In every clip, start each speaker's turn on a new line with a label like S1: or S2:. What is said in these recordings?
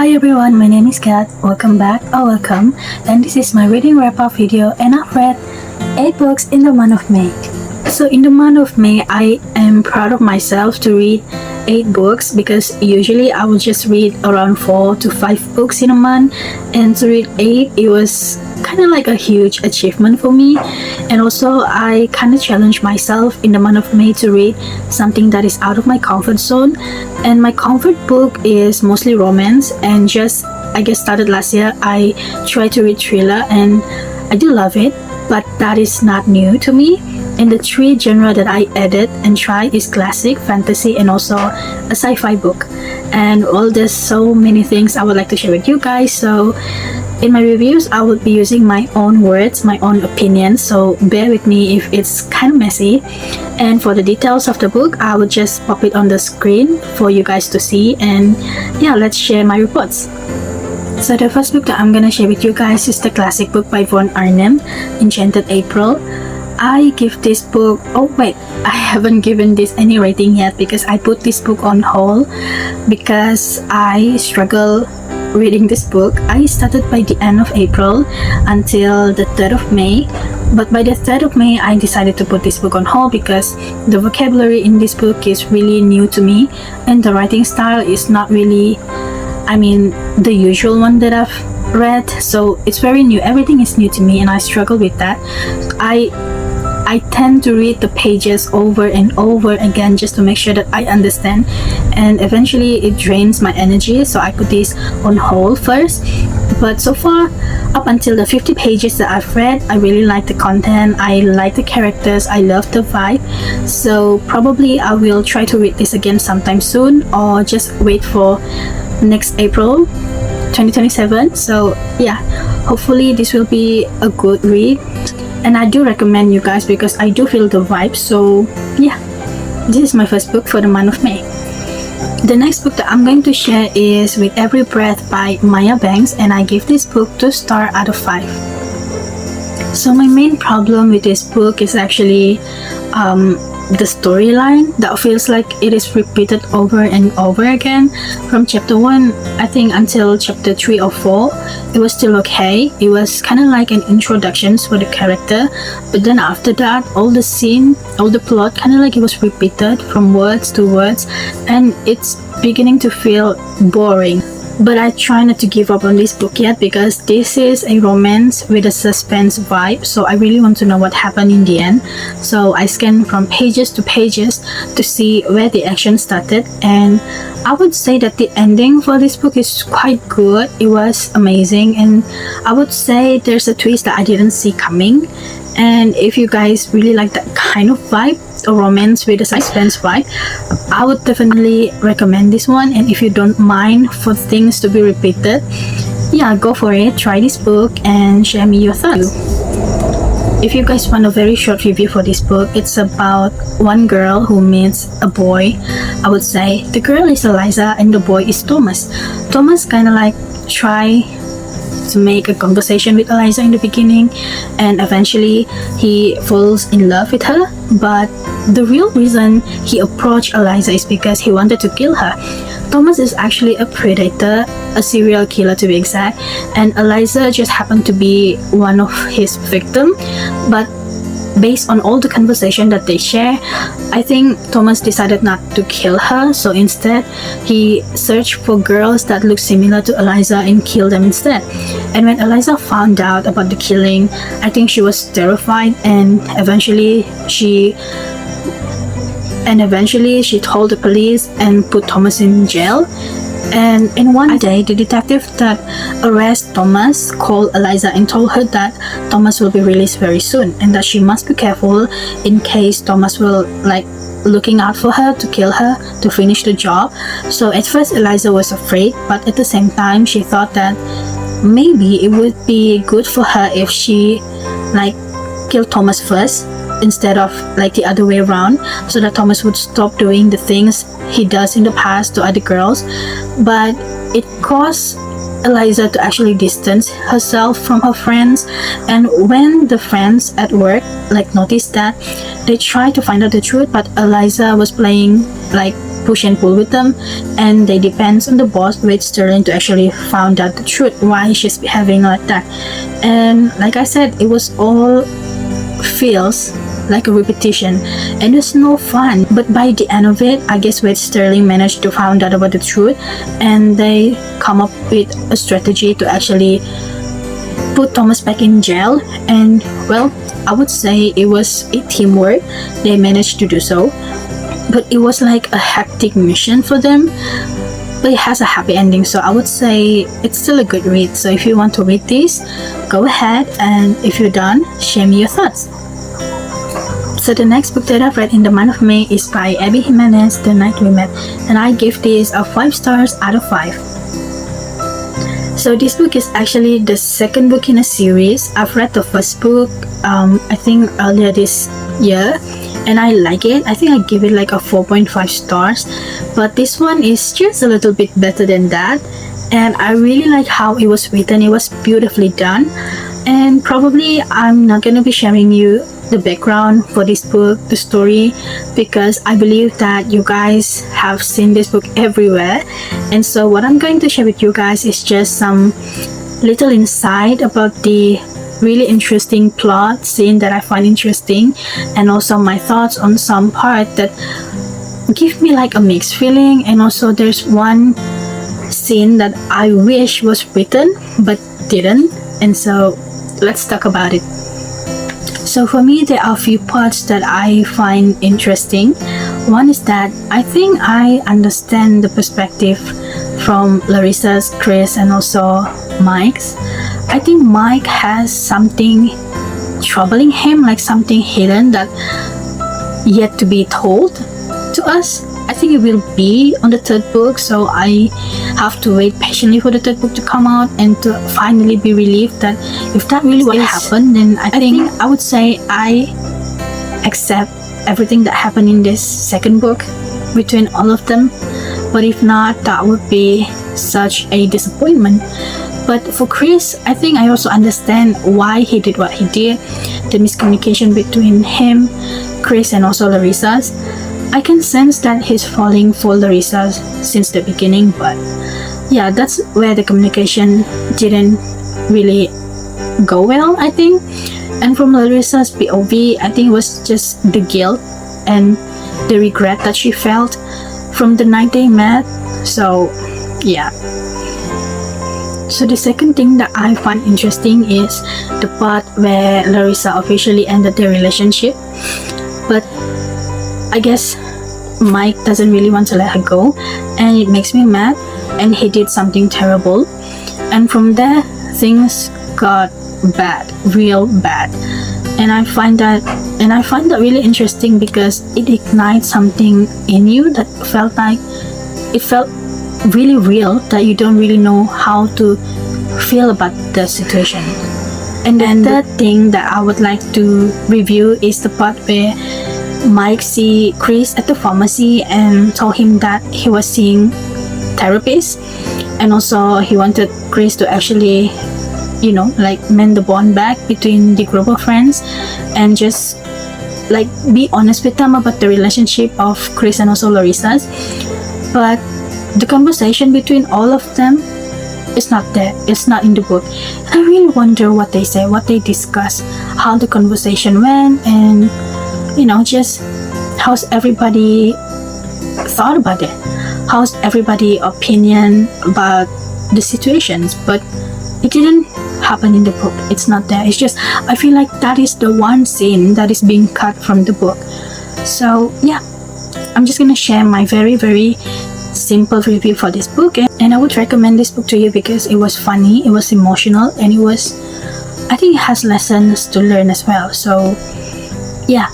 S1: Hi everyone, my name is Kat. Welcome back or welcome, and this is my reading wrap-up video, and I've read 8 books in the month of May. So in the month of May, I am proud of myself to read 8 books because usually I would just read around 4 to 5 books in a month, and to read 8, it was kind of like a huge achievement for me. And also I kind of challenged myself in the month of May to read something that is out of my comfort zone, and my comfort book is mostly romance. And just I guess started last year, I tried to read thriller and I do love it, but that is not new to me. And the 3 genre that I added and tried is classic, fantasy, and also a sci-fi book. And well, there's so many things I would like to share with you guys. So in my reviews, I would be using my own words, my own opinions, so bear with me if it's kind of messy. And for the details of the book, I would just pop it on the screen for you guys to see. And yeah, let's share my reports. So the first book that I'm gonna share with you guys is the classic book by Von Arnim, Enchanted April. I give this book, oh wait, I haven't given this any rating yet because I put this book on hold because I struggle reading this book. I started by the end of April until the 3rd of May, but by the 3rd of May I decided to put this book on hold because the vocabulary in this book is really new to me, and the writing style is not really, the usual one that I've read. So it's very new, everything is new to me, and I struggle with that. I tend to read the pages over and over again just to make sure that I understand, and eventually it drains my energy, so I put this on hold first. But so far, up until the 50 pages that I've read, I really like the content, I like the characters, I love the vibe. So probably I will try to read this again sometime soon, or just wait for next April 2027. So yeah, hopefully this will be a good read, and I do recommend you guys because I do feel the vibe. So yeah, this is my first book for the month of May. The next book that I'm going to share is With Every Breath by Maya Banks, and I give this book 2 stars out of 5. So my main problem with this book is actually the storyline that feels like it is repeated over and over again. From chapter 1, I think, until chapter 3 or 4, it was still okay. It was kind of like an introduction for the character, but then after that, all the plot kind of like it was repeated from words to words, and it's beginning to feel boring. But I try not to give up on this book yet because this is a romance with a suspense vibe, so I really want to know what happened in the end. So I scan from pages to pages to see where the action started, and I would say that the ending for this book is quite good. It was amazing, and I would say there's a twist that I didn't see coming. And if you guys really like that kind of vibe, a romance with a suspense vibe, I would definitely recommend this one. And if you don't mind for things to be repeated, yeah, go for it, try this book and share me your thoughts. If you guys want a very short review for this book, it's about one girl who meets a boy. I would say the girl is Eliza and the boy is Thomas. Thomas kind of like try to make a conversation with Eliza in the beginning, and eventually he falls in love with her. But the real reason he approached Eliza is because he wanted to kill her. Thomas is actually a predator, a serial killer to be exact, and Eliza just happened to be one of his victims. But based on all the conversation that they share, I think Thomas decided not to kill her, so instead he searched for girls that look similar to Eliza and killed them instead. And when Eliza found out about the killing, I think she was terrified, and eventually she told the police and put Thomas in jail. And in one day, the detective that arrested Thomas called Eliza and told her that Thomas will be released very soon, and that she must be careful in case Thomas will looking out for her to kill her to finish the job. So at first Eliza was afraid, but at the same time she thought that maybe it would be good for her if she killed Thomas first instead of the other way around, so that Thomas would stop doing the things he does in the past to other girls. But it caused Eliza to actually distance herself from her friends, and when the friends at work noticed that, they tried to find out the truth, but Eliza was playing push and pull with them, and they depends on the boss with Sterling to actually find out the truth why she's behaving like that. And like I said, it was all feels like a repetition and it's no fun. But by the end of it, I guess Wade Sterling managed to find out about the truth, and they come up with a strategy to actually put Thomas back in jail. And well, I would say it was a teamwork. They managed to do so, but it was like a hectic mission for them, but it has a happy ending, so I would say it's still a good read. So if you want to read this, go ahead, and if you're done, share me your thoughts. So the next book that I've read in the month of May is by Abby Jimenez, The Night We Met, and I give this a 5 stars out of 5. So this book is actually the second book in a series. I've read the first book I think earlier this year, and I like it. I think I give it like a 4.5 stars, but this one is just a little bit better than that, and I really like how it was written. It was beautifully done, and probably I'm not gonna be sharing you the background for this book, the story, because I believe that you guys have seen this book everywhere. And so what I'm going to share with you guys is just some little insight about the really interesting plot scene that I find interesting, and also my thoughts on some part that give me like a mixed feeling. And also there's one scene that I wish was written but didn't, and so let's talk about it. So for me, there are a few parts that I find interesting. One is that I think I understand the perspective from Larissa's, Chris, and also Mike's. I think Mike has something troubling him, like something hidden that yet to be told to us. I think it will be on the third book, so I have to wait patiently for the third book to come out and to finally be relieved that if that really what happened, then I think I would say I accept everything that happened in this second book between all of them. But if not, that would be such a disappointment. But for Chris, I think I also understand why he did what he did, the miscommunication between him, Chris, and also Larissa's. I can sense that he's falling for Larissa since the beginning, but yeah, that's where the communication didn't really go well, I think. And from Larissa's POV, I think it was just the guilt and the regret that she felt from the night they met. So yeah. So the second thing that I find interesting is the part where Larissa officially ended their relationship, but I guess Mike doesn't really want to let her go, and it makes me mad, and he did something terrible. And from there, things got bad, real bad. And I find that really interesting because it ignites something in you that felt really real, that you don't really know how to feel about the situation. And then the third thing that I would like to review is the part where Mike see Chris at the pharmacy and told him that he was seeing therapist, and also he wanted Chris to actually, you know, like mend the bond back between the group of friends and just like be honest with them about the relationship of Chris and also Larissa's. But the conversation between all of them is not there. It's not in the book. And I really wonder what they say, what they discuss, how the conversation went, and you know, just how's everybody thought about it, how's everybody opinion about the situations. But it didn't happen in the book. It's not there. It's just, I feel like that is the one scene that is being cut from the book. So yeah, I'm just gonna share my very simple review for this book, and I would recommend this book to you because it was funny, it was emotional, and I think it has lessons to learn as well. So yeah.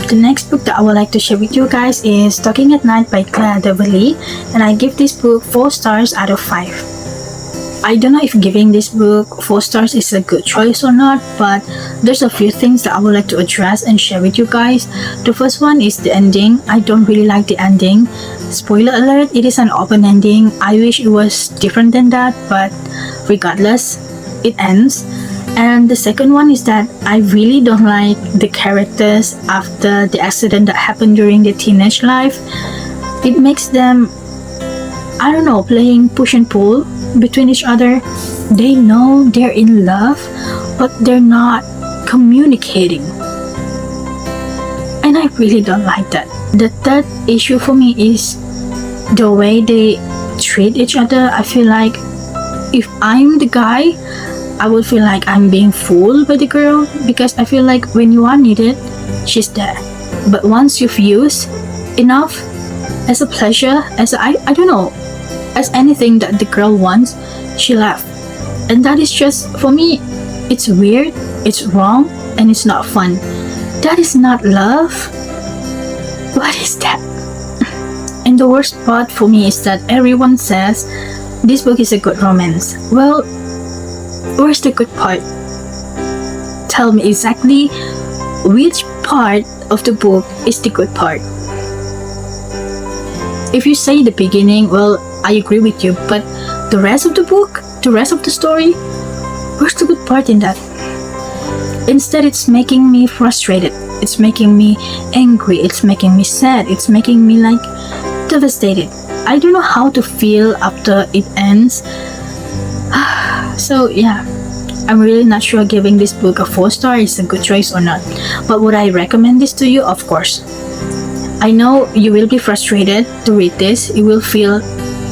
S1: The next book that I would like to share with you guys is Talking at Night by Claire Deverley, and I give this book 4 stars out of 5. I don't know if giving this book 4 stars is a good choice or not, but there's a few things that I would like to address and share with you guys. The first one is the ending. I don't really like the ending. Spoiler alert, it is an open ending. I wish it was different than that, but regardless, it ends. And the second one is that I really don't like the characters after the accident that happened during their teenage life. It makes them, I don't know, playing push and pull between each other. They know they're in love, but they're not communicating. And I really don't like that. The third issue for me is the way they treat each other. I feel like if I'm the guy, I would feel like I'm being fooled by the girl, because I feel like when you are needed, she's there. But once you've used enough as a pleasure, as I don't know, as anything that the girl wants, she left. And that is just, for me, it's weird, it's wrong, and it's not fun. That is not love. What is that? And the worst part for me is that everyone says this book is a good romance. Well, where's the good part? Tell me exactly which part of the book is the good part. If you say the beginning, well, I agree with you, but the rest of the book, the rest of the story, where's the good part in that? Instead, it's making me frustrated, it's making me angry, it's making me sad, it's making me like devastated. I don't know how to feel after it ends. So yeah, I'm really not sure giving this book a 4 star is a good choice or not. But would I recommend this to you? Of course. I know you will be frustrated to read this, you will feel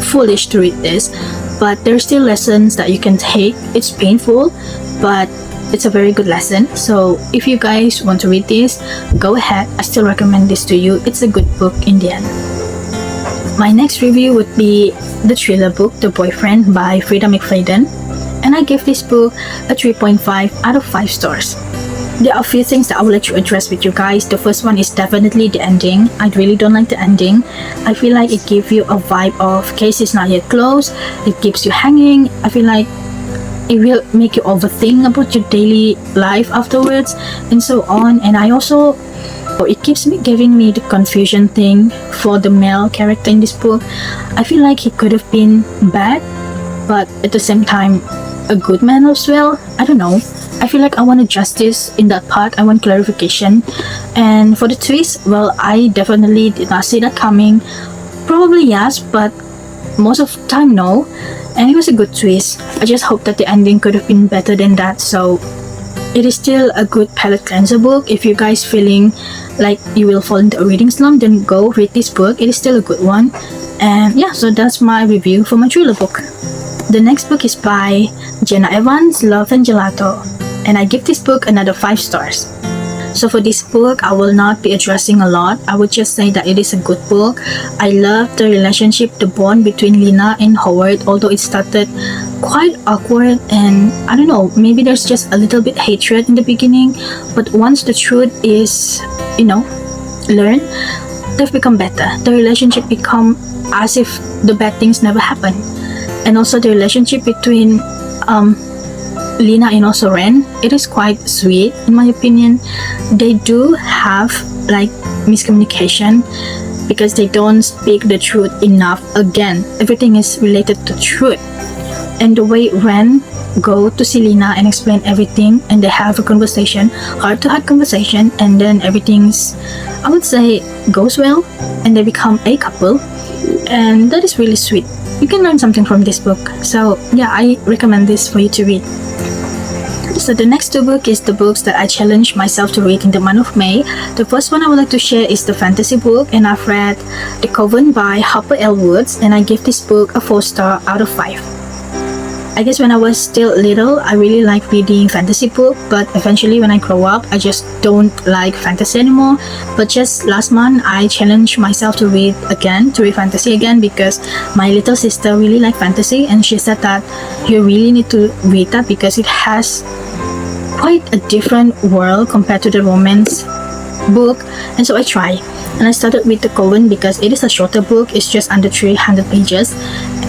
S1: foolish to read this, but there's still lessons that you can take. It's painful, but it's a very good lesson. So if you guys want to read this, go ahead. I still recommend this to you. It's a good book in the end. My next review would be the thriller book The Boyfriend by Frida McFadden, and I give this book a 3.5 out of 5 stars. There are a few things that I would like to address with you guys. The first one is definitely the ending. I really don't like the ending. I feel like it gives you a vibe of case is not yet closed. It keeps you hanging. I feel like it will make you overthink about your daily life afterwards and so on. And I also, it keeps me giving me the confusion thing for the male character in this book. I feel like he could have been bad, but at the same time a good man as well. I don't know. I feel like I want justice in that part. I want clarification. And for the twist, well, I definitely did not see that coming. Probably yes, but most of the time no. And it was a good twist. I just hope that the ending could have been better than that. So it is still a good palate cleanser book. If you guys feeling like you will fall into a reading slump, then go read this book. It is still a good one. And yeah, so that's my review for my thriller book. The next book is by Jenna Evans, Love and Gelato, and I give this book another 5 stars. So for this book, I will not be addressing a lot. I would just say that it is a good book. I love the relationship, the bond between Lena and Howard, although it started quite awkward and I don't know, maybe there's just a little bit hatred in the beginning, but once the truth is, learned, they've become better. The relationship become as if the bad things never happened. And also the relationship between Lena and also Ren, it is quite sweet in my opinion. They do have like miscommunication because they don't speak the truth enough. Again, everything is related to truth. And the way Ren go to see Lena and explain everything, and they have a conversation, heart-to-heart conversation, and then everything's, I would say, goes well, and they become a couple, and that is really sweet. You can learn something from this book. So yeah, I recommend this for you to read. So the next 2 books is the books that I challenged myself to read in the month of May. The first one I would like to share is the fantasy book, and I've read The Coven by Harper L. Woods, and I give this book a 4 star out of 5. I guess when I was still little, I really liked reading fantasy book, but eventually when I grow up, I just don't like fantasy anymore. But just last month, I challenged myself to read fantasy again, because my little sister really liked fantasy, and she said that you really need to read that because it has quite a different world compared to the romance book. And so I try, and I started with The Coven because it is a shorter book. It's just under 300 pages,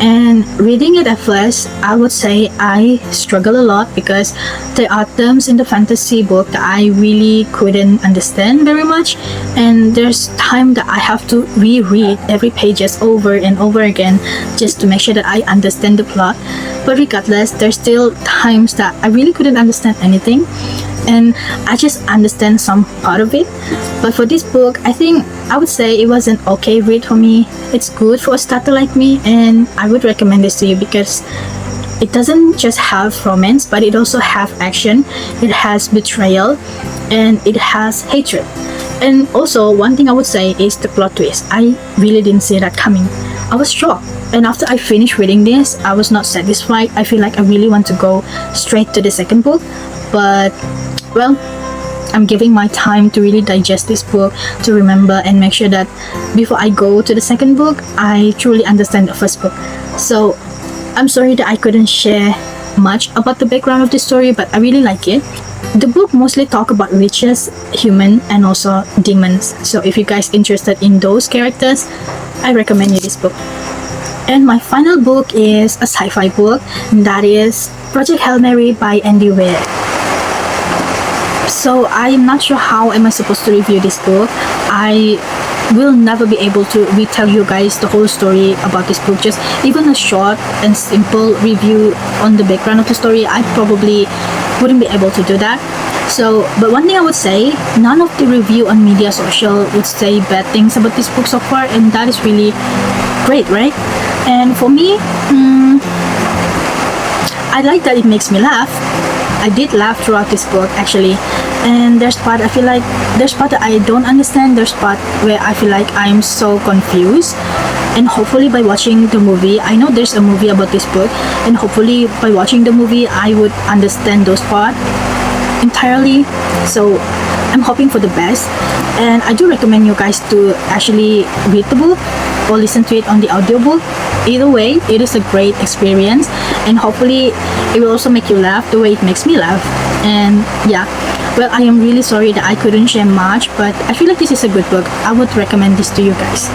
S1: and reading it at first, I would say I struggle a lot because there are terms in the fantasy book that I really couldn't understand very much, and there's time that I have to reread every pages over and over again just to make sure that I understand the plot. But regardless, there's still times that I really couldn't understand anything, and I just understand some part of it. But for this book, I think I would say it was an okay read for me. It's good for a starter like me, and I would recommend this to you because it doesn't just have romance, but it also have action, it has betrayal, and it has hatred. And also, one thing I would say is the plot twist. I really didn't see that coming. I was shocked. And after I finished reading this, I was not satisfied. I feel like I really want to go straight to the second book. But, well, I'm giving my time to really digest this book, to remember and make sure that before I go to the second book, I truly understand the first book. So, I'm sorry that I couldn't share much about the background of the story, but I really like it. The book mostly talk about witches, human, and also demons. So if you guys interested in those characters, I recommend you this book. And my final book is a sci-fi book, and that is Project Hail Mary by Andy Weir. So I'm not sure how am I supposed to review this book. I will never be able to retell you guys the whole story about this book. Just even a short and simple review on the background of the story, I probably wouldn't be able to do that. So, but one thing I would say, none of the review on media social would say bad things about this book so far, and that is really great, right? And for me, I like that it makes me laugh. I did laugh throughout this book actually, and there's part that I don't understand, there's part where I feel like I'm so confused, and hopefully by watching the movie, I know there's a movie about this book, and hopefully by watching the movie I would understand those parts entirely. So I'm hoping for the best, and I do recommend you guys to actually read the book or listen to it on the audiobook. Either way, it is a great experience, and hopefully it will also make you laugh the way it makes me laugh. And yeah, well, I am really sorry that I couldn't share much, but I feel like this is a good book. I would recommend this to you guys.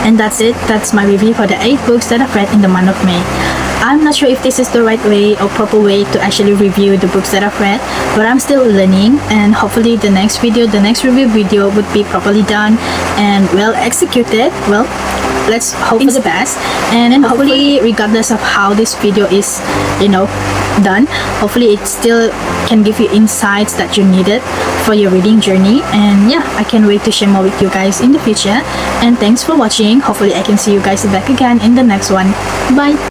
S1: And that's it. That's my review for the 8 books that I've read in the month of May. I'm not sure if this is the right way or proper way to actually review the books that I've read, but I'm still learning, and hopefully the next review video would be properly done and well executed. Well, let's hope for the best, and then hopefully regardless of how this video is, done, hopefully it still can give you insights that you needed for your reading journey. And yeah, I can't wait to share more with you guys in the future, and thanks for watching. Hopefully I can see you guys back again in the next one. Bye.